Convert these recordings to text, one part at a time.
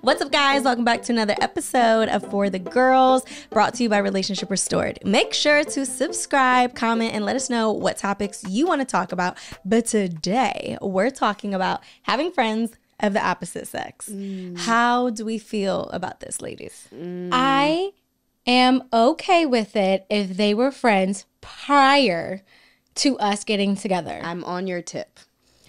What's up, guys? Welcome back to another episode of For the Girls, brought to you by Relationship Restored. Make sure to subscribe, comment, and let us know what topics you want to talk about. But today, we're talking about having friends of the opposite sex. How do we feel about this, ladies? I am okay with it if they were friends prior to us getting together. I'm on your tip.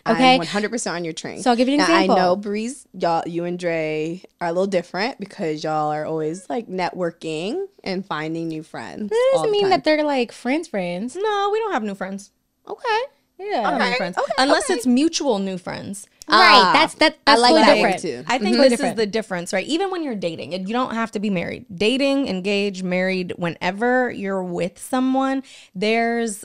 Okay. I'm 100% on your train. So I'll give you an example. I know, Breeze, you and Dre are a little different because y'all are always like networking and finding new friends. That doesn't mean that they're like friends. No, we don't have new friends. Okay. I don't have new friends. Unless it's mutual new friends. Right. That's I like totally that different. too. I think this is the difference, right? Even when you're dating, you don't have to be married. Dating, engaged, married, whenever you're with someone, there's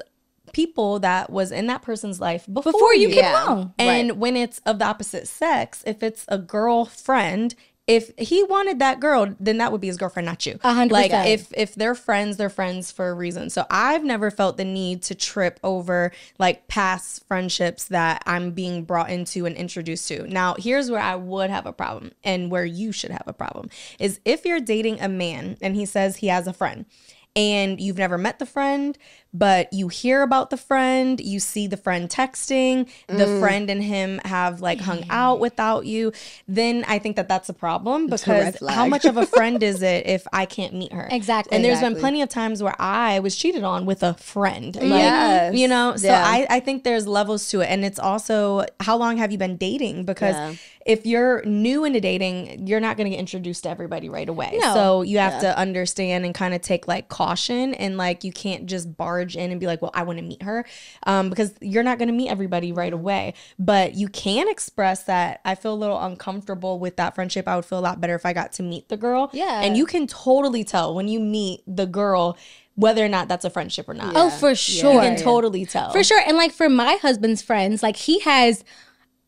people that was in that person's life before you came along. And when it's of the opposite sex, if it's a girlfriend, if he wanted that girl, then that would be his girlfriend, not you. 100%. Like if they're friends for a reason. So I've never felt the need to trip over like past friendships that I'm being brought into and introduced to. Now, here's where I would have a problem and where you should have a problem is if you're dating a man and he says he has a friend and you've never met the friend, but you hear about the friend, you see the friend texting, the friend and him have like hung out without you, then I think that that's a problem because how much of a friend is it if I can't meet her? Exactly. And there's been plenty of times where I was cheated on with a friend. Like, Yes. you know, so Yeah. I think there's levels to it. And it's also, how long have you been dating? Because if you're new into dating, you're not going to get introduced to everybody right away. No. So you have to understand and kind of take like caution, and like you can't just barge in and be like, well, I want to meet her, because you're not going to meet everybody right away. But you can express that I feel a little uncomfortable with that friendship. I would feel a lot better if I got to meet the girl. Yeah. And you can totally tell when you meet the girl whether or not that's a friendship or not. Oh, for sure. You can totally tell. For sure. And like for my husband's friends, like he has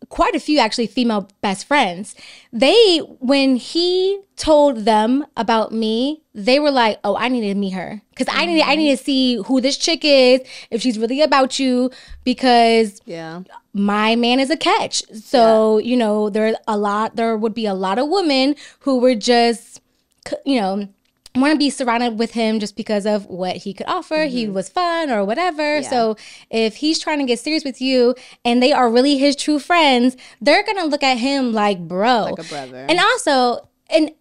quite a few actually female best friends. When he told them about me, they were like, oh, I need to meet her. Because I need to see who this chick is, if she's really about you, because my man is a catch. So, you know, there would be a lot of women who were just, you know, want to be surrounded with him just because of what he could offer. He was fun or whatever. So if he's trying to get serious with you and they are really his true friends, they're going to look at him like bro. Like a brother. And also,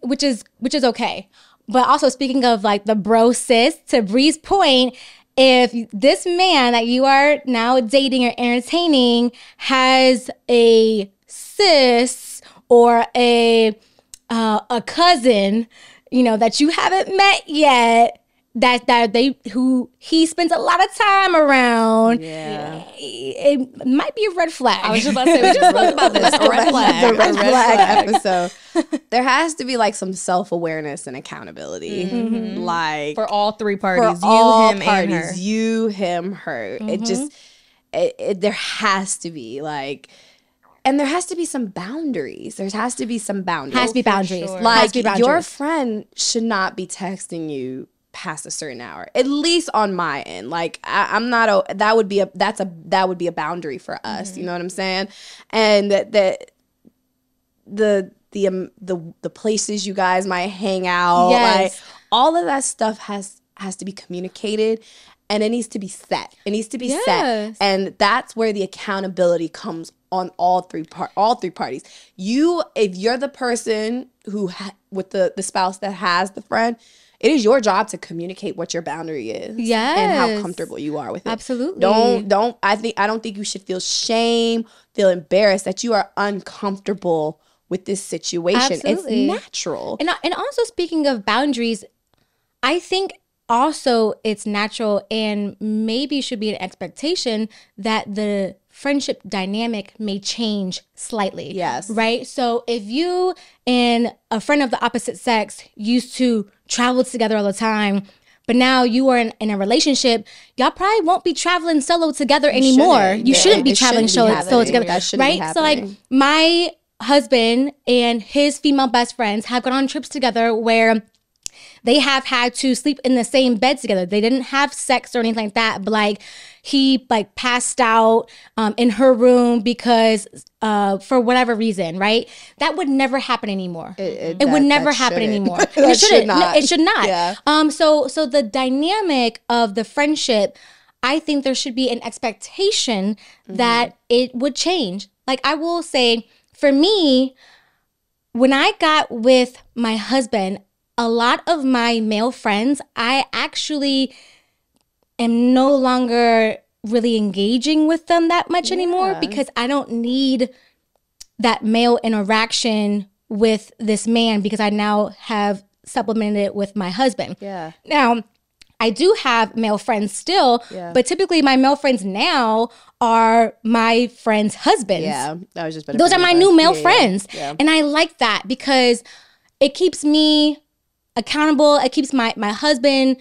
which is okay. But also speaking of like the bro sis, to Bree's point, if this man that you are now dating or entertaining has a sis or a cousin, you know, that you haven't met yet, who he spends a lot of time around, it might be a red flag. I was just about to say, we just spoke about this. A red flag. The red flag episode. There has to be like some self-awareness and accountability. Like For all three parties. for You, all him, parties, and her. you, him, her. It just, there has to be like, and there has to be some boundaries. There has to be some boundaries. Has to be boundaries. sure. Has Like to be boundaries. your friend should not be texting you past a certain hour, at least on my end. Like I'm not that would be a boundary for us. You know what I'm saying? And the places you guys might hang out, like all of that stuff has to be communicated. And it needs to be set. It needs to be set. And that's where the accountability comes on all three parties. If you're the person who with the spouse that has the friend, it is your job to communicate what your boundary is. And how comfortable you are with it. Absolutely. I don't think you should feel shame, feel embarrassed that you are uncomfortable with this situation. Absolutely. It's natural. And also speaking of boundaries, I think also it's natural and maybe should be an expectation that the friendship dynamic may change slightly. Yes. Right? So if you and a friend of the opposite sex used to travel together all the time, but now you are in a relationship, y'all probably won't be traveling solo together anymore. You shouldn't be traveling solo together. That shouldn't be right? So like happening. my husband and his female best friends have gone on trips together where they have had to sleep in the same bed together. They didn't have sex or anything like that, but like he like passed out in her room because for whatever reason, right? That would never happen anymore. It would never happen anymore. It shouldn't. No, it should not. Yeah. So the dynamic of the friendship, I think there should be an expectation that it would change. Like I will say, for me, when I got with my husband, a lot of my male friends, I actually am no longer really engaging with them that much anymore because I don't need that male interaction with this man because I now have supplemented it with my husband. Yeah. Now, I do have male friends still, but typically my male friends now are my friends' husbands. Yeah, that was just those are my new male friends. Yeah. And I like that because it keeps me accountable. It keeps my husband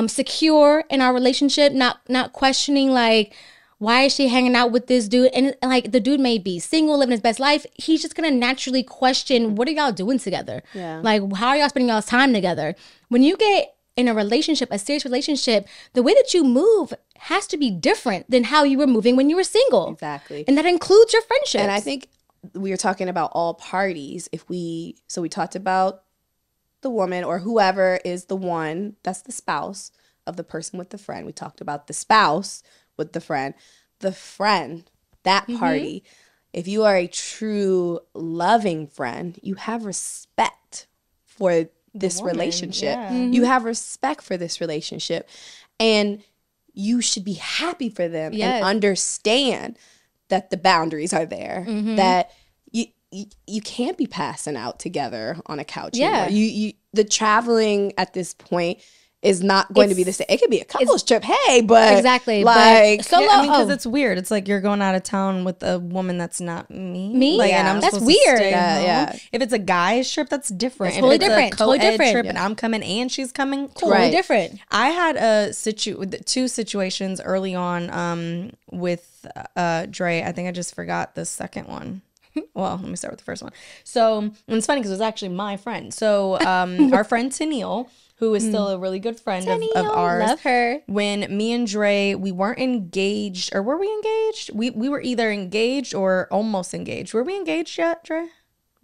secure in our relationship, not questioning like, why is she hanging out with this dude? And like the dude may be single, living his best life. He's just gonna naturally question, what are y'all doing together? Yeah. Like, how are y'all spending y'all's time together? When you get in a relationship, a serious relationship, the way that you move has to be different than how you were moving when you were single. Exactly. And that includes your friendships. And I think we were talking about all parties. So we talked about the woman or whoever is the one, that's the spouse of the person with the friend. We talked about the spouse with the friend. The friend, that party, if you are a true loving friend, you have respect for this relationship. Yeah. You have respect for this relationship, and you should be happy for them and understand that the boundaries are there, that you can't be passing out together on a couch anymore. The traveling at this point is not going to be the same. It could be a couples trip, hey, but exactly, like solo. I mean, because it's weird. It's like you're going out of town with a woman that's not me. Like, and I'm that's supposed weird. To stay home. If it's a guy's trip, that's different. That's totally different. Totally different. Trip, and I'm coming and she's coming. Cool. Totally different. I had two situations early on with Dre. I think I just forgot the second one. Well, let me start with the first one. So, and it's funny because it was actually my friend. So, our friend Tennille, who is still a really good friend of ours. Love her. When me and Dre, we weren't engaged, or were we engaged? We were either engaged or almost engaged. Were we engaged yet, Dre?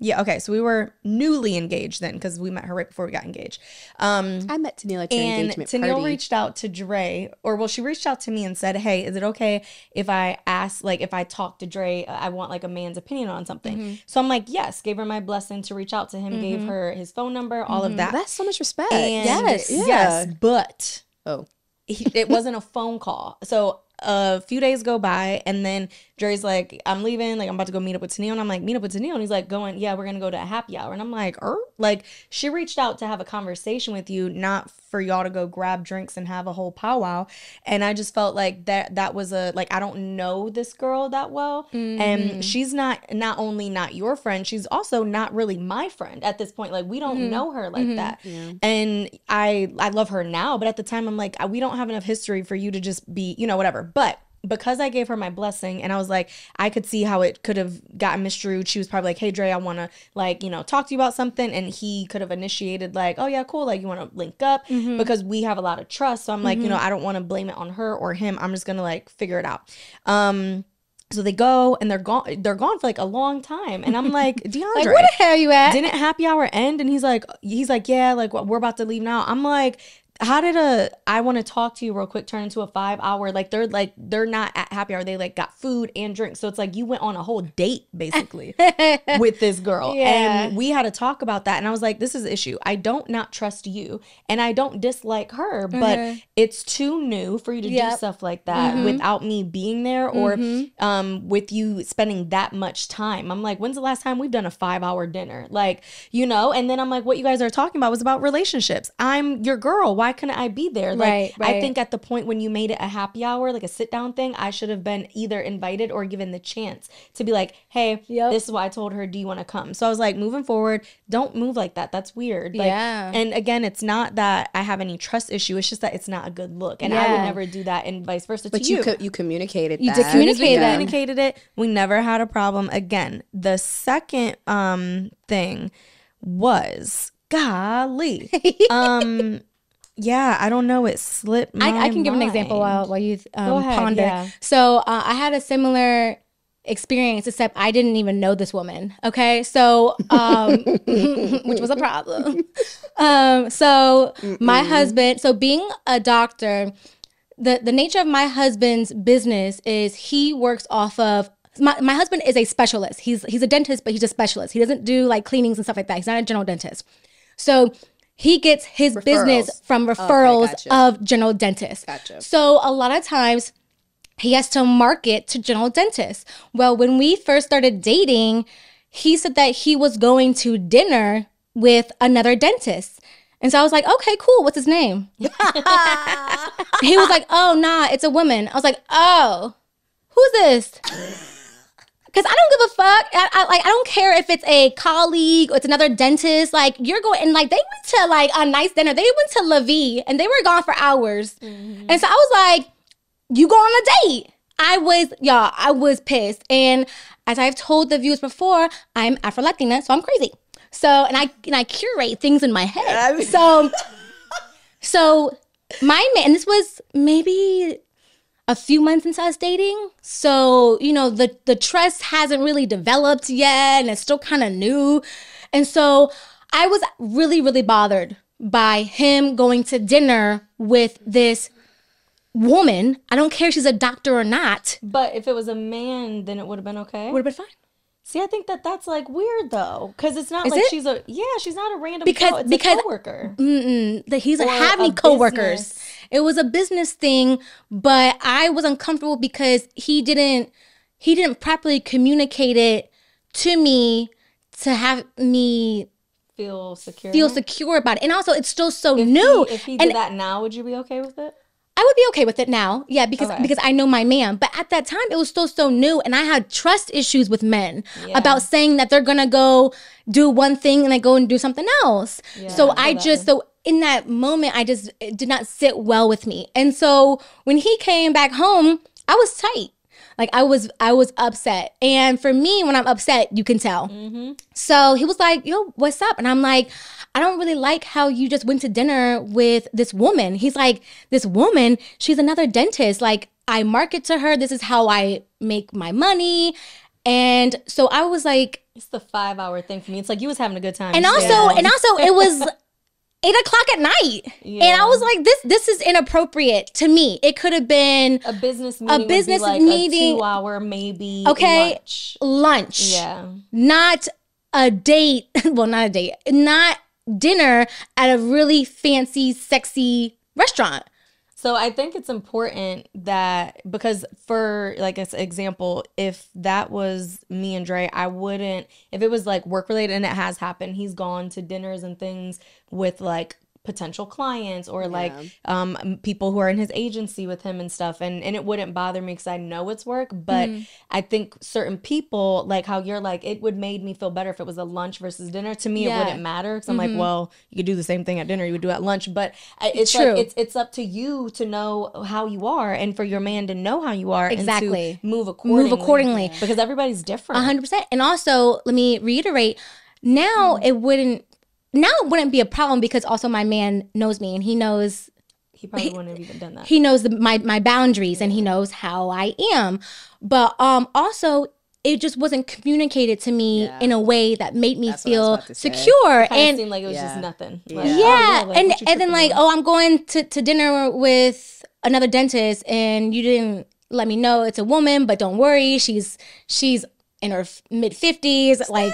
Yeah, okay. So we were newly engaged then because we met her right before we got engaged. I met Tennille at your engagement party. And Tennille reached out to Dre, she reached out to me and said, hey, is it okay if I ask, like if I talk to Dre, I want like a man's opinion on something. So I'm like, yes, gave her my blessing to reach out to him, gave her his phone number, all of that. That's so much respect. And yes, but it wasn't a phone call. So a few days go by, and then Dre's like, I'm leaving, like I'm about to go meet up with Tennille, and I'm like, meet up with Tennille, and he's like, we're gonna go to a happy hour, and I'm like, like she reached out to have a conversation with you, not for y'all to go grab drinks and have a whole powwow. And I just felt like that was I don't know this girl that well, and she's not only not your friend, she's also not really my friend at this point. Like we don't know her like that. And I love her now, but at the time I'm like, we don't have enough history for you to just be, whatever. But because I gave her my blessing, and I was like, I could see how it could have gotten misconstrued. She was probably like, hey, Dre, I want to talk to you about something. And he could have initiated like, oh yeah, cool. Like you want to link up because we have a lot of trust. So I'm like, I don't want to blame it on her or him. I'm just going to like figure it out. So they go and they're gone for like a long time. And I'm like, DeAndre, like, where the hell are you at? Didn't happy hour end? And he's like, yeah, like we're about to leave now. I'm like, how did I want to talk to you real quick turn into a 5 hour? Like they're not at happy hour. They like got food and drinks. So it's like you went on a whole date basically with this girl. Yeah. And we had to talk about that. And I was like, this is the issue. I don't not trust you and I don't dislike her, but it's too new for you to do stuff like that without me being there or with you spending that much time. I'm like, when's the last time we've done a 5 hour dinner? Like, and then I'm like, what you guys are talking about was about relationships. I'm your girl. Why couldn't I be there? Like, right. I think at the point when you made it a happy hour, like a sit down thing, I should have been either invited or given the chance to be like, hey, this is what I told her. Do you want to come? So I was like, moving forward, don't move like that. That's weird. Like, and again, it's not that I have any trust issue. It's just that it's not a good look. And I would never do that and vice versa to you. But you communicated that. You did communicate that. Communicated it. We never had a problem. Again, the second thing was, golly, Yeah, I don't know. It slipped my I can give an example mind. while you Go ahead, ponder. yeah. So I had a similar experience, except I didn't even know this woman. Okay, so which was a problem. So my husband. So being a doctor, the nature of my husband's business is he works off of. My husband is a specialist. He's a dentist, but he's a specialist. He doesn't do like cleanings and stuff like that. He's not a general dentist. So he gets his business from referrals of general dentists. Gotcha. So a lot of times he has to market to general dentists. Well, when we first started dating, he said that he was going to dinner with another dentist. And so I was like, okay, cool. What's his name? He was like, oh, nah, it's a woman. I was like, oh, who's this? Because I don't give a fuck. I don't care if it's a colleague or it's another dentist. Like, you're going, and like, they went to like a nice dinner. They went to La Vie and they were gone for hours. And so I was like, you go on a date. I was pissed. And as I've told the viewers before, I'm Afro-Latina, so I'm crazy. So, and I curate things in my head. So my man, and this was maybe a few months into us dating. So, you know, the trust hasn't really developed yet and it's still kind of new. And so I was really, really bothered by him going to dinner with this woman. I don't care if she's a doctor or not. But if it was a man, then it would have been okay. Would have been fine. See, I think that's like weird though, because it's not Is like it? she's not a random Because it's a coworker. He doesn't Or have a any coworkers. business. It was a business thing, but I was uncomfortable because he didn't properly communicate it to me to have me Feel secure. about it. And also, it's still so new. If he did that now, would you be okay with it? I would be okay with it now. Yeah, because I know my man. But at that time, it was still so new. And I had trust issues with men about saying that they're going to go do one thing and then go and do something else. Yeah, so so in that moment, it did not sit well with me. And so when he came back home, I was tight. Like I was upset. And for me, when I'm upset, you can tell. So he was like, yo, what's up? And I'm like, I don't really like how you just went to dinner with this woman. He's like, this woman, she's another dentist. Like, I market to her. This is how I make my money. And so I was like, it's the 5-hour thing for me. It's like you was having a good time. And also it was 8:00 at night. Yeah. And I was like, this is inappropriate to me. It could have been a business meeting. A 2-hour maybe. Okay. Lunch. Yeah. Not a date. Well, not a date. Not dinner at a really fancy, sexy restaurant. So I think it's important that, because for like an example, if that was me and Dre, I wouldn't, if it was like work related, and it has happened, he's gone to dinners and things with like potential clients or like people who are in his agency with him and stuff, and it wouldn't bother me because I know it's work. But I think certain people, like how you're like, it would made me feel better if it was a lunch versus dinner. To me, it wouldn't matter because I'm like, well, you could do the same thing at dinner you would do at lunch. But it's true. Like it's up to you to know how you are, and for your man to know how you are, exactly, and to move accordingly. Because everybody's different. 100%. And also, let me reiterate, now it wouldn't be a problem because also my man knows me and he knows. He probably wouldn't have even done that. He knows my boundaries and he knows how I am. But also, it just wasn't communicated to me in a way that made me feel secure. And it seemed like it was just nothing. Like, and then like, oh, I'm going to dinner with another dentist and you didn't let me know it's a woman, but don't worry, she's in her mid 50s, like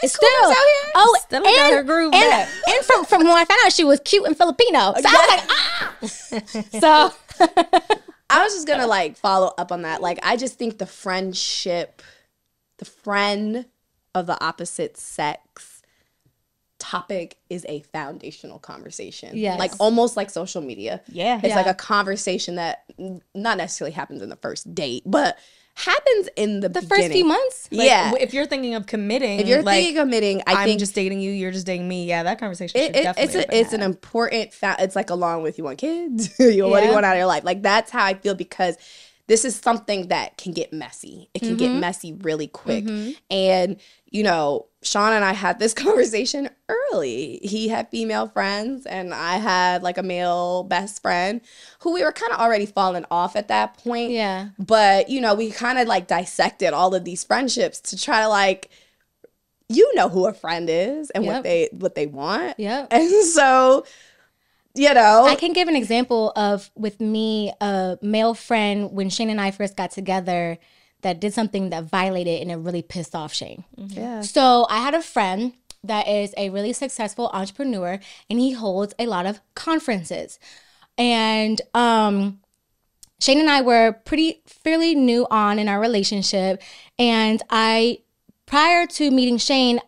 it's still out here. Oh, still got her groove back. And from when I found out she was cute and Filipino, so I was like, so I was just gonna like follow up on that. Like, I just think the friend of the opposite sex topic is a foundational conversation. Yes. Like almost like social media. Yeah. It's like a conversation that not necessarily happens in the first date, but happens in the first few months. Like, if you're thinking of committing, I think I'm just dating you, you're just dating me. Yeah, that conversation should definitely it's an important it's like, along with, you want kids, what do you want out of your life? Like, that's how I feel, because this is something that can get messy. It can get messy really quick. And, you know, Sean and I had this conversation early. He had female friends and I had like a male best friend who we were kind of already falling off at that point. Yeah. But, you know, we kind of like dissected all of these friendships to try to like, you know who a friend is and what they want. Yep. And so, you know. I can give an example of, with me, a male friend, when Shane and I first got together, that did something that violated and it really pissed off Shane. Yeah. So I had a friend that is a really successful entrepreneur, and he holds a lot of conferences. And Shane and I were fairly new on in our relationship. And prior to meeting Shane,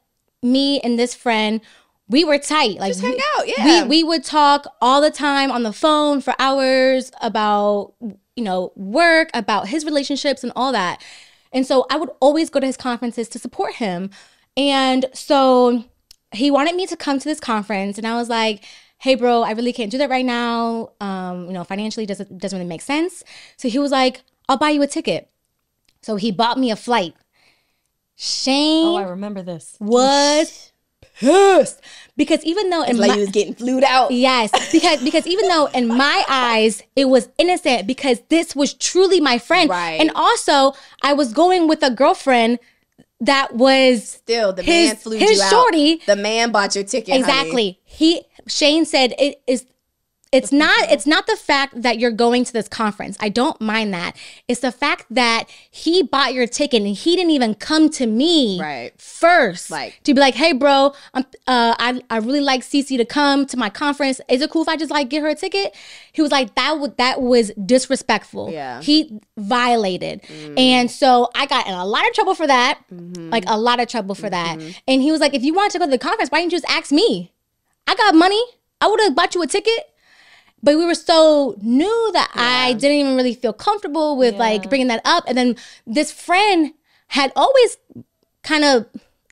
me and this friend, we were tight. Like, just hang out, yeah. We would talk all the time on the phone for hours about, you know, work, about his relationships and all that. And so I would always go to his conferences to support him. And so he wanted me to come to this conference, and I was like, hey, bro, I really can't do that right now. You know, financially doesn't really make sense. So he was like, I'll buy you a ticket. So he bought me a flight. Shane, I remember this, was pissed, because even though it's like he was getting flued out. Yes, because even though in my eyes it was innocent, because this was truly my friend, right? And also I was going with a girlfriend that was still the man flew you out. Shorty. The man bought your ticket. Exactly. Honey. Shane said it's not the fact that you're going to this conference. I don't mind that. It's the fact that he bought your ticket and he didn't even come to me first, like, to be like, hey, bro, I really like Cece to come to my conference. Is it cool if I just like get her a ticket? He was like, that was disrespectful. Yeah. He violated. And so I got in a lot of trouble for that, like a lot of trouble for that. And he was like, if you wanted to go to the conference, why didn't you just ask me? I got money. I would have bought you a ticket. But we were so new that I didn't even really feel comfortable with like bringing that up. And then this friend had always kind of,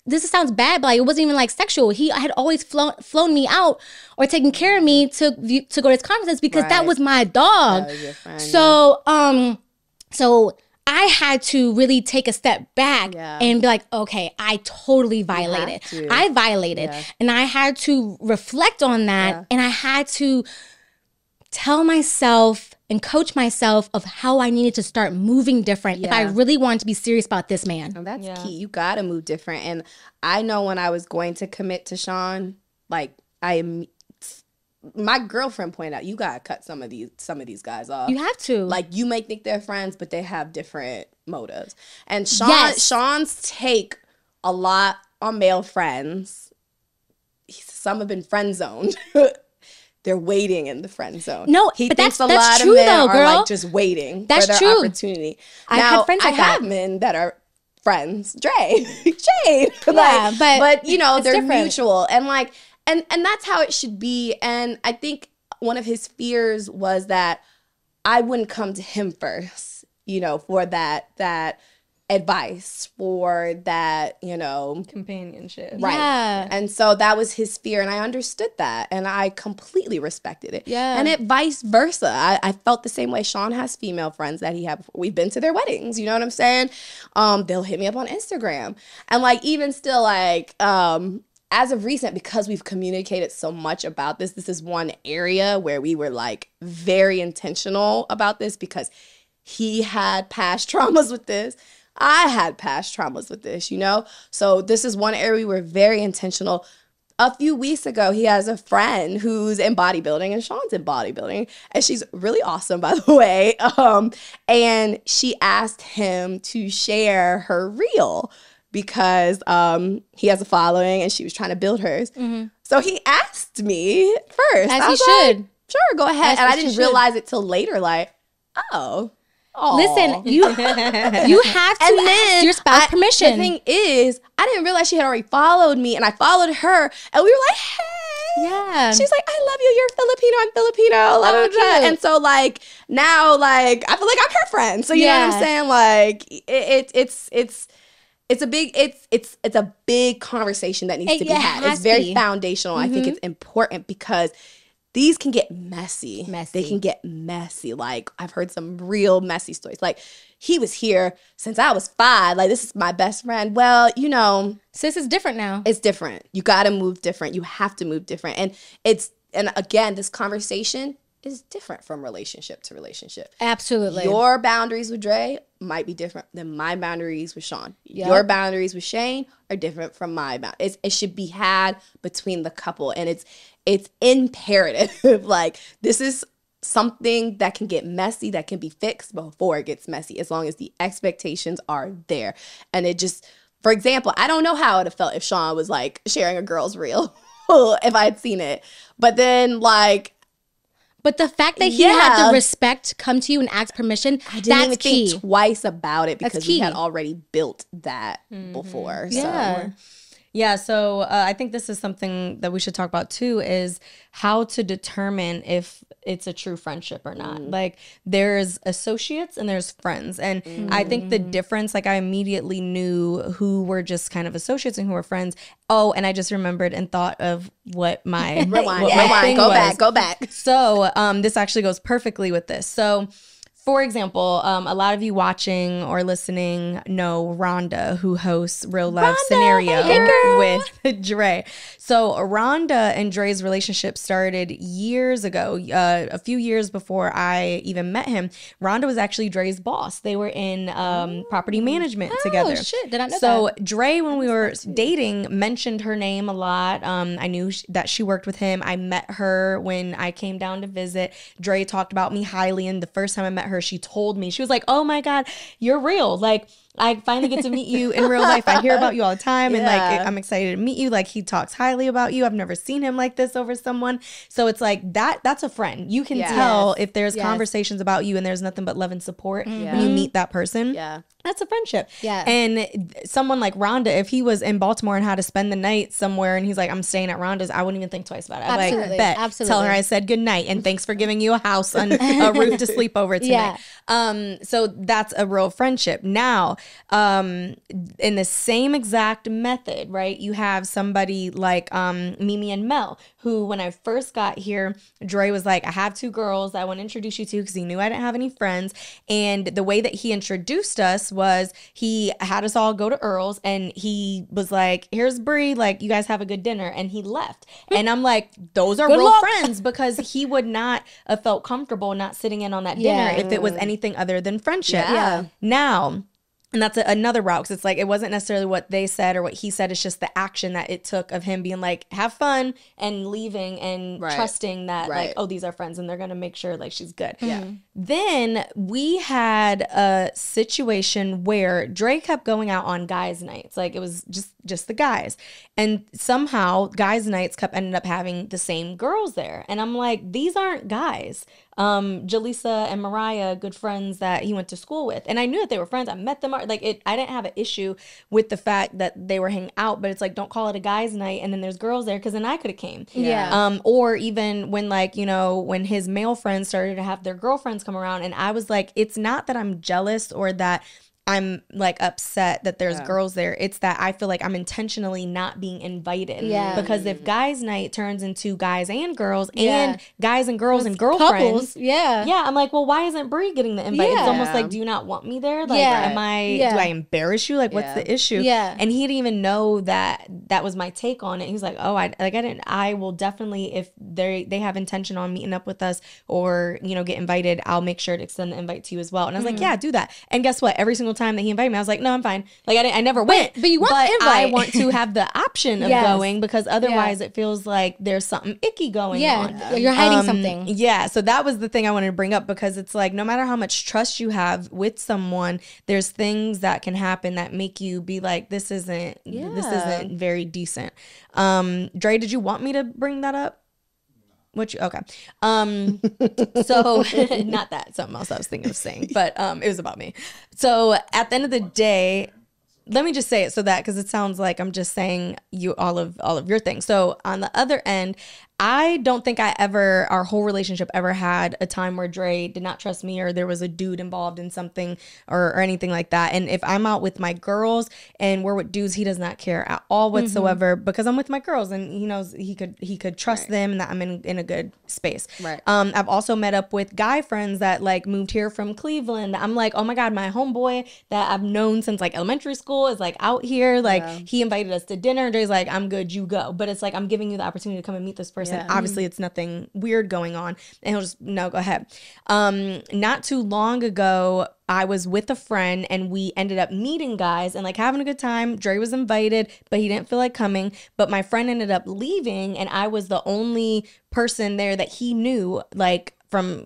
this sounds bad, but like, it wasn't even like sexual. He had always flown me out or taken care of me to go to his conferences, because that was my dog. That was your friend, so I had to really take a step back and be like, okay, I totally violated. I violated. And I had to reflect on that. And I had to tell myself and coach myself of how I needed to start moving different if I really wanted to be serious about this man. And that's key. You got to move different. And I know when I was going to commit to Sean, like my girlfriend pointed out, you got to cut some of these guys off. You have to. Like, you may think they're friends, but they have different motives. And Sean's take a lot on male friends. Some have been friend zoned. They're waiting in the friend zone. No, he but thinks that's a lot true, of men though, girl. are like just waiting for their opportunity. I've had friends like I that. have men that are friends. Jade. Yeah, but you know, they're different. mutual, and like, and that's how it should be. And I think one of his fears was that I wouldn't come to him first, you know, for that advice, for that, you know, companionship. Right. Yeah. And so that was his fear, and I understood that, and I completely respected it. Yeah. And it vice versa. I felt the same way. Sean has female friends that he had before. We've been to their weddings, you know what I'm saying? They'll hit me up on Instagram. And like, even still, like, as of recent, because we've communicated so much about this is one area where we were like very intentional about this, because he had past traumas with this. I had past traumas with this, you know? So this is one area we were very intentional. A few weeks ago, he has a friend who's in bodybuilding, and Sean's in bodybuilding, and she's really awesome, by the way. And she asked him to share her reel because he has a following, and she was trying to build hers. So he asked me first. As he should. Like, sure, go ahead. And I didn't realize it till later, like, oh. Listen, you have to ask your spouse permission. The thing is, I didn't realize she had already followed me, and I followed her, and we were like, hey. Yeah. She's like, I love you. You're Filipino. I'm Filipino. Blah, blah, blah. And so, like, now, like, I feel like I'm her friend. So, you know what I'm saying? Like, it's a big conversation that needs to be had. It's very foundational. I think it's important, because these can get messy. Messy. They can get messy. Like, I've heard some real messy stories. Like, he was here since I was 5. Like, this is my best friend. Well, you know. Sis is different now. It's different. You got to move different. You have to move different. And again, this conversation is different from relationship to relationship. Absolutely. Your boundaries with Dre might be different than my boundaries with Sean. Yep. Your boundaries with Shane are different from my boundaries. It should be had between the couple, and it's imperative. Like, this is something that can get messy, that can be fixed before it gets messy, as long as the expectations are there. And it just, for example, I don't know how it would have felt if Sean was like sharing a girl's reel if I had seen it. But then, like, but the fact that he had the respect come to you and ask permission, I didn't even key. think twice about it because we had already built that before. Yeah. Yeah, so I think this is something that we should talk about too, is how to determine if it's a true friendship or not. Like, there's associates and there's friends. And I think the difference, like, I immediately knew who were just kind of associates and who were friends. Oh, and I just remembered and thought of what my rewind, thing go back. So this actually goes perfectly with this. So, for example, a lot of you watching or listening know Rhonda, who hosts Real Love Scenario with Dre. So Rhonda and Dre's relationship started years ago, a few years before I even met him. Rhonda was actually Dre's boss. They were in property management together. Oh, shit. Did I know that? So Dre, when we were dating, mentioned her name a lot. I knew that she worked with him. I met her when I came down to visit. Dre talked about me highly, and the first time I met her, she told me, she was like, oh my God, you're real. Like, I finally get to meet you in real life. I hear about you all the time, and like, I'm excited to meet you. Like, he talks highly about you. I've never seen him like this over someone. So it's like that's a friend. You can tell if there's conversations about you and there's nothing but love and support when you meet that person. Yeah. That's a friendship. Yeah. And someone like Rhonda, if he was in Baltimore and had to spend the night somewhere and he's like, I'm staying at Rhonda's, I wouldn't even think twice about it. I'd be like, bet. Absolutely. Tell her I said good night and thanks for giving you a house and a roof to sleep over tonight. So that's a real friendship. Now, in the same exact method, right, you have somebody like Mimi and Mel, who when I first got here, Dre was like, I have 2 girls that I want to introduce you to, because he knew I didn't have any friends. And the way that he introduced us was he had us all go to Earl's, and he was like, here's Bree, like, you guys have a good dinner, and he left. And I'm like, those are real friends, because he would not have felt comfortable not sitting in on that dinner if it was anything other than friendship. Now, and that's another route, because it's like, it wasn't necessarily what they said or what he said. It's just the action that it took of him being like, have fun, and leaving and trusting that like, oh, these are friends and they're going to make sure like she's good. Then we had a situation where Dre kept going out on guys' nights. Like, it was just the guys. And somehow guys' nights kept ended up having the same girls there. And I'm like, these aren't guys. Jaleesa and Mariah, good friends that he went to school with. And I knew that they were friends. I met them. Like, I didn't have an issue with the fact that they were hanging out, but it's like, don't call it a guys' night and then there's girls there, because then I could have came. Or even when, like, you know, when his male friends started to have their girlfriends come around, and I was like, it's not that I'm jealous or that I'm like upset that there's girls there. It's that I feel like I'm intentionally not being invited. Because if guys' night turns into guys and girls and guys and girls and girlfriends, I'm like, well, why isn't Brie getting the invite? It's almost like, do you not want me there? Like, am I? Do I embarrass you? Like, what's the issue? And he didn't even know that was my take on it. He's like, oh, I will definitely, if they have intention on meeting up with us or, you know, get invited, I'll make sure to extend the invite to you as well. And I was like, yeah, do that. And guess what? Every single time that he invited me, I was like, no, I'm fine. Like, I never went. But you want the invite. I want to have the option of going, because otherwise it feels like there's something icky going on. You're hiding something. Yeah. So that was the thing I wanted to bring up, because it's like, no matter how much trust you have with someone, there's things that can happen that make you be like, this isn't very decent. Dre, did you want me to bring that up? Okay. So not that, something else I was thinking of saying, but it was about me. So at the end of the day, let me just say it so that, because it sounds like I'm just saying you all of your things. So on the other end, I don't think our whole relationship ever had a time where Dre did not trust me or there was a dude involved in something or anything like that. And if I'm out with my girls and we're with dudes, he does not care at all whatsoever because I'm with my girls and he knows he could trust them and that I'm in a good space. Right. I've also met up with guy friends that like moved here from Cleveland. I'm like, oh my God, my homeboy that I've known since like elementary school is like out here. Like he invited us to dinner. Dre's like, I'm good, you go. But it's like, I'm giving you the opportunity to come and meet this person. Yeah. Obviously it's nothing weird going on. And he'll just, no, go ahead. Not too long ago, I was with a friend and we ended up meeting guys and like having a good time. Dre was invited, but he didn't feel like coming. But my friend ended up leaving and I was the only person there that he knew, like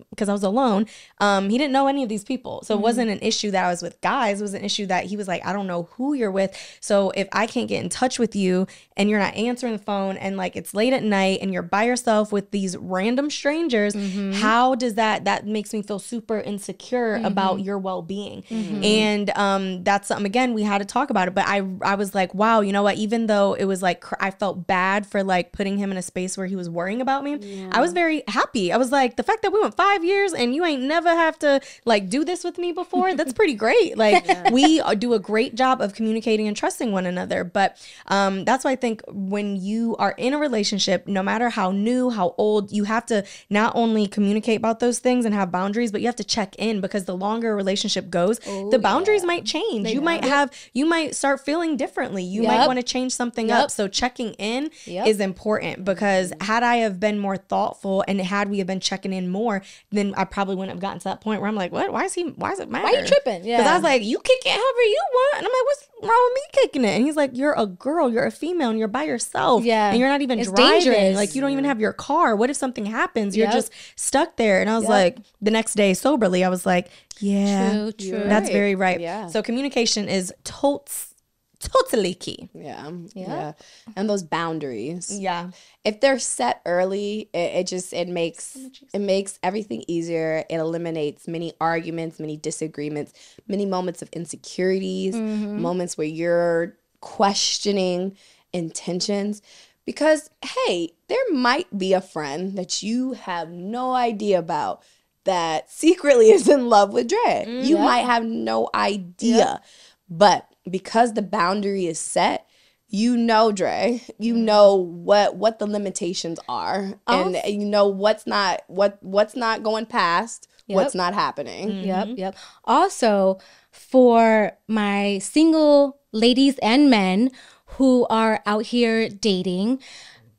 because I was alone. He didn't know any of these people. So it wasn't an issue that I was with guys. It was an issue that he was like, I don't know who you're with. So if I can't get in touch with you and you're not answering the phone and like it's late at night and you're by yourself with these random strangers, how does that makes me feel super insecure about your well-being. And that's something, again, we had to talk about it. But I was like, wow, you know what? Even though it was like, I felt bad for like putting him in a space where he was worrying about me. I was very happy. I was like, the fact that we went 5 years and you ain't never have to like do this with me before, that's pretty great. Like we do a great job of communicating and trusting one another. But that's why I think when you are in a relationship, no matter how new, how old, you have to not only communicate about those things and have boundaries, but you have to check in because the longer a relationship goes, the boundaries might change. You might start feeling differently. You might want to change something up. So checking in is important because had I have been more thoughtful and had we have been checking in more, then I probably wouldn't have gotten to that point where I'm like, what? Why is it matter? Why are you tripping? Yeah. Because I was like, you kick it however you want. And I'm like, what's wrong with me kicking it? And he's like, you're a girl, you're a female, and you're by yourself. Yeah. And you're not even driving. Dangerous. Like, you don't even have your car. What if something happens? You're just stuck there. And I was like, the next day, soberly, I was like, yeah, true. That's very right. Yeah. So communication is totally key. Yeah. And those boundaries. Yeah. If they're set early, it makes everything easier. It eliminates many arguments, many disagreements, many moments of insecurities, moments where you're questioning intentions. Because, hey, there might be a friend that you have no idea about that secretly is in love with Dre. You might have no idea. But because the boundary is set, you know, Dre, you know what the limitations are, and you know what's not going past, what's not happening. Yep. Also, for my single ladies and men who are out here dating,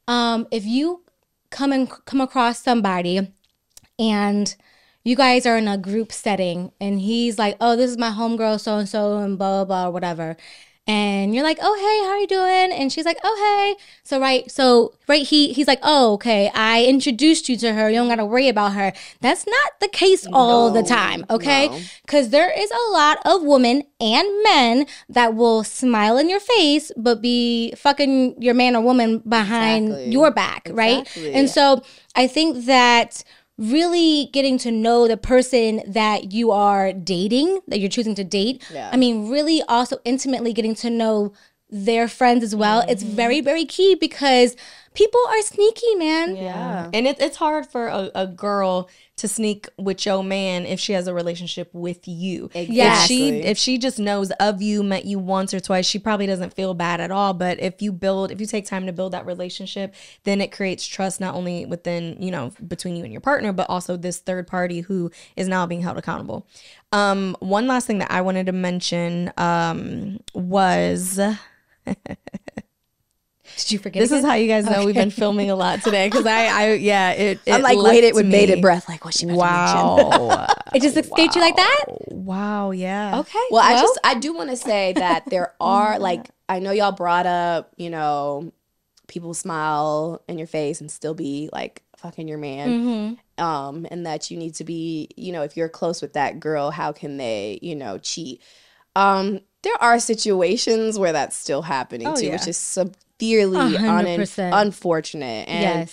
if you come across somebody and you guys are in a group setting and he's like, oh, this is my homegirl so-and-so and blah, blah, blah, or whatever. And you're like, oh, hey, how are you doing? And she's like, oh, hey. So he's like, oh, okay, I introduced you to her. You don't got to worry about her. That's not the case all the time, okay? Because there is a lot of women and men that will smile in your face but be fucking your man or woman behind your back, right? And so I think that really getting to know the person that you are dating, that you're choosing to date. I mean, really also intimately getting to know their friends as well. It's very, very key because people are sneaky, man. Yeah. And it's hard for a girl to sneak with your man if she has a relationship with you. Exactly. If she just knows of you, met you once or twice, she probably doesn't feel bad at all. But if you take time to build that relationship, then it creates trust not only within, between you and your partner, but also this third party who is now being held accountable. One last thing that I wanted to mention was Did you forget? This is how you guys know we've been filming a lot today because I'm like waited with bated breath, like what she mentioned. Wow. It just escaped you like that? Wow, yeah. Okay. Well, I do want to say that there are like, I know y'all brought up, people smile in your face and still be like fucking your man. And that you need to be, if you're close with that girl, how can they, cheat? There are situations where that's still happening too, which is severely unfortunate. And,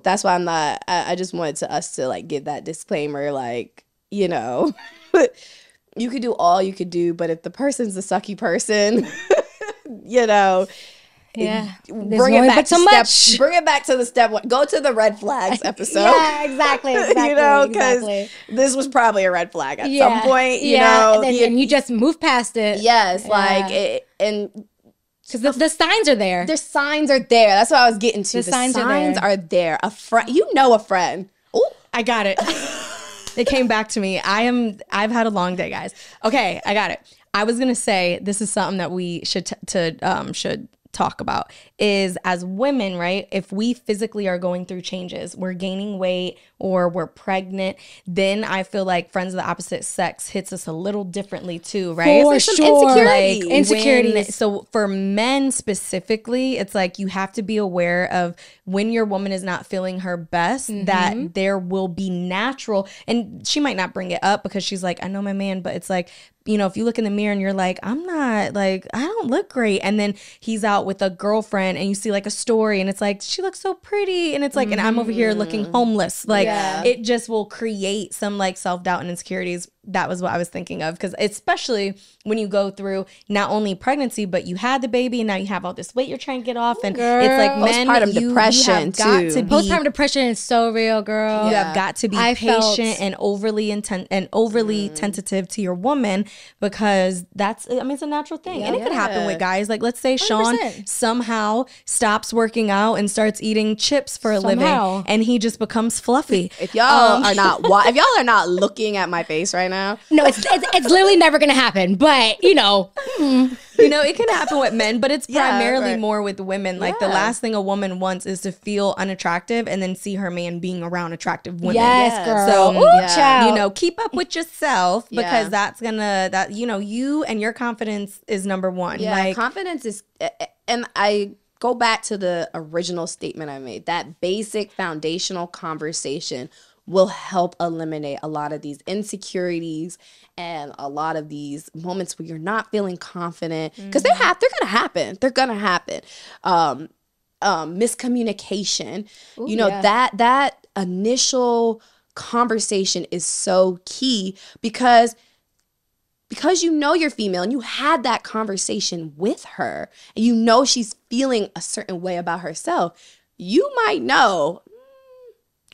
that's why I just wanted us to like give that disclaimer, like, you could do all you could do, but if the person's a sucky person, Yeah. Bring it back to so much. bring it back to the step one. Go to the red flags episode. Yeah, exactly. You know, because this was probably a red flag at some point. You know, and you just move past it. Yes, like and because the signs are there. The signs are there. That's what I was getting to. The signs are there. A friend, you know, a friend. Oh, I got it. It came back to me. I've had a long day, guys. Okay, I got it. I was gonna say this is something that we should talk about is as women, right? If we physically are going through changes, we're gaining weight or we're pregnant, then I feel like friends of the opposite sex hits us a little differently too, right? For sure. Like Insecurities. So for men specifically, it's like you have to be aware of when your woman is not feeling her best, that there will be natural, and she might not bring it up because she's like, I know my man, but it's like, you know, if you look in the mirror and you're like, I'm not, like, I don't look great. And then he's out with a girlfriend and you see like a story and it's like, she looks so pretty. And it's like, and I'm over here looking homeless. Like it just will create some like self-doubt and insecurities. That was what I was thinking of. Because especially when you go through not only pregnancy, but you had the baby and now you have all this weight you're trying to get off. And it's like postpartum depression too. Postpartum depression is so real, girl. You have got to be patient and overly tentative to your woman, because that's, I mean, it's a natural thing. And it could happen with guys. Like, let's say 100%. Sean somehow stops working out and starts eating chips for a living and he just becomes fluffy. If y'all are not looking at my face right now. No, it's literally never gonna happen. But you know, it can happen with men, but it's primarily more with women. Like the last thing a woman wants is to feel unattractive and then see her man being around attractive women. Yes, girl. So keep up with yourself, because that's gonna you and your confidence is number one. Yeah, like, confidence is, and I go back to the original statement I made. That basic foundational conversation will help eliminate a lot of these insecurities and a lot of these moments where you're not feeling confident, because they're gonna happen. They're gonna happen. Miscommunication. That initial conversation is so key, because you know you're female and you had that conversation with her and you know she's feeling a certain way about herself. You might know,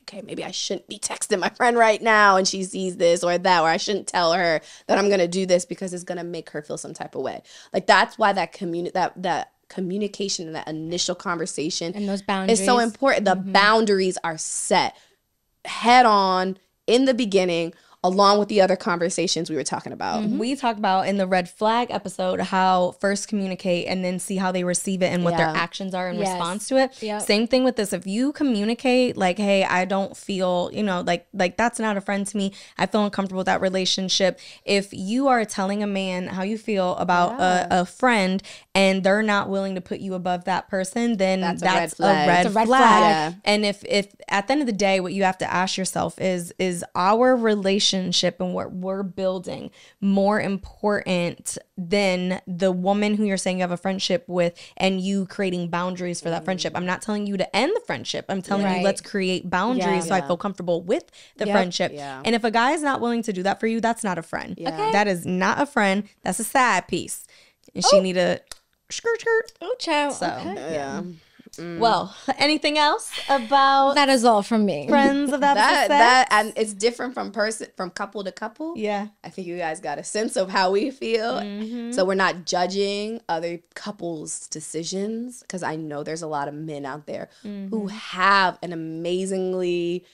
okay, maybe I shouldn't be texting my friend right now and she sees this or that, or I shouldn't tell her that I'm going to do this because it's going to make her feel some type of way. Like, that's why that communication and that initial conversation and those boundaries is so important. The boundaries are set head on in the beginning, along with the other conversations we were talking about. We talked about in the red flag episode how first communicate and then see how they receive it and what their actions are in response to it. Yep. Same thing with this. If you communicate like, hey, I don't feel, like that's not a friend to me. I feel uncomfortable with that relationship. If you are telling a man how you feel about a friend and they're not willing to put you above that person, then that's a red flag. Yeah. And if at the end of the day, what you have to ask yourself is our relationship and what we're building more important than the woman who you're saying you have a friendship with and you creating boundaries for that friendship? I'm not telling you to end the friendship. I'm telling you, let's create boundaries so I feel comfortable with the friendship. Yeah. And if a guy is not willing to do that for you, that's not a friend. Yeah. Okay. That is not a friend. That's a side piece. And she need a skirt. Oh, child. So, yeah. Well, anything else about that? Is all from me. Friends of that and it's different from couple to couple. Yeah, I think you guys got a sense of how we feel, so we're not judging other couples' decisions, because I know there's a lot of men out there who have an amazingly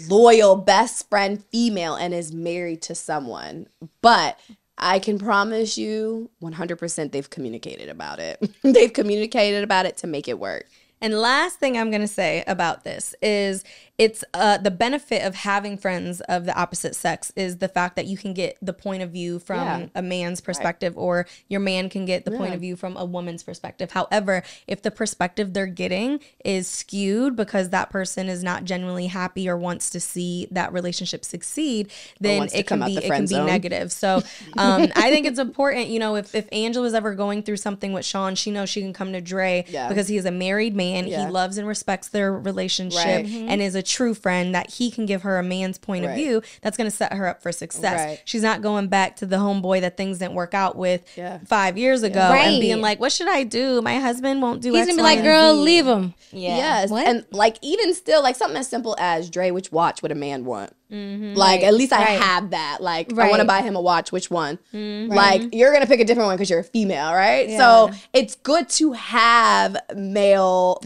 loyal best friend female and is married to someone, but I can promise you 100% they've communicated about it. They've communicated about it to make it work. And last thing I'm going to say about this is it's the benefit of having friends of the opposite sex is the fact that you can get the point of view from a man's perspective, or your man can get the point of view from a woman's perspective. However, if the perspective they're getting is skewed because that person is not genuinely happy or wants to see that relationship succeed, then it can be negative. So I think it's important, if Angela is ever going through something with Sean, she knows she can come to Dre because he is a married man. man, he loves and respects their relationship and is a true friend, that he can give her a man's point of view that's going to set her up for success. She's not going back to the homeboy that things didn't work out with 5 years ago and being like, what should I do? My husband won't do X, He's going to be like, girl, leave him. Yes. What? And like, even still, like something as simple as, Dre, which watch would a man want? Like, at least I have that. Like, I want to buy him a watch. Which one? Like, you're going to pick a different one because you're a female, right? So it's good to have male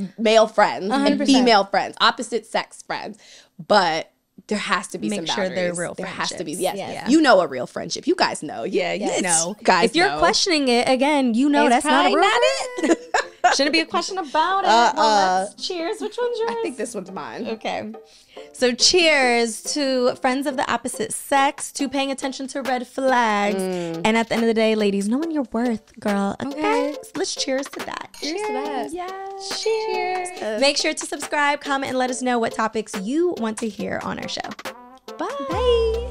friends 100%. And female friends, opposite sex friends. But there has to be some boundaries. Make sure they're real friendships. There has to be, you know a real friendship. You guys know. You know. Guys if you're questioning it, again, you know that's not a real friend. Shouldn't be a question about it. Well, let's cheers. Which one's yours? I think this one's mine. Okay. So cheers to friends of the opposite sex, to paying attention to red flags. And at the end of the day, ladies, knowing your worth, girl. Okay. So let's cheers to that. Cheers to that. Yes. Cheers. Make sure to subscribe, comment, and let us know what topics you want to hear on our show. Bye.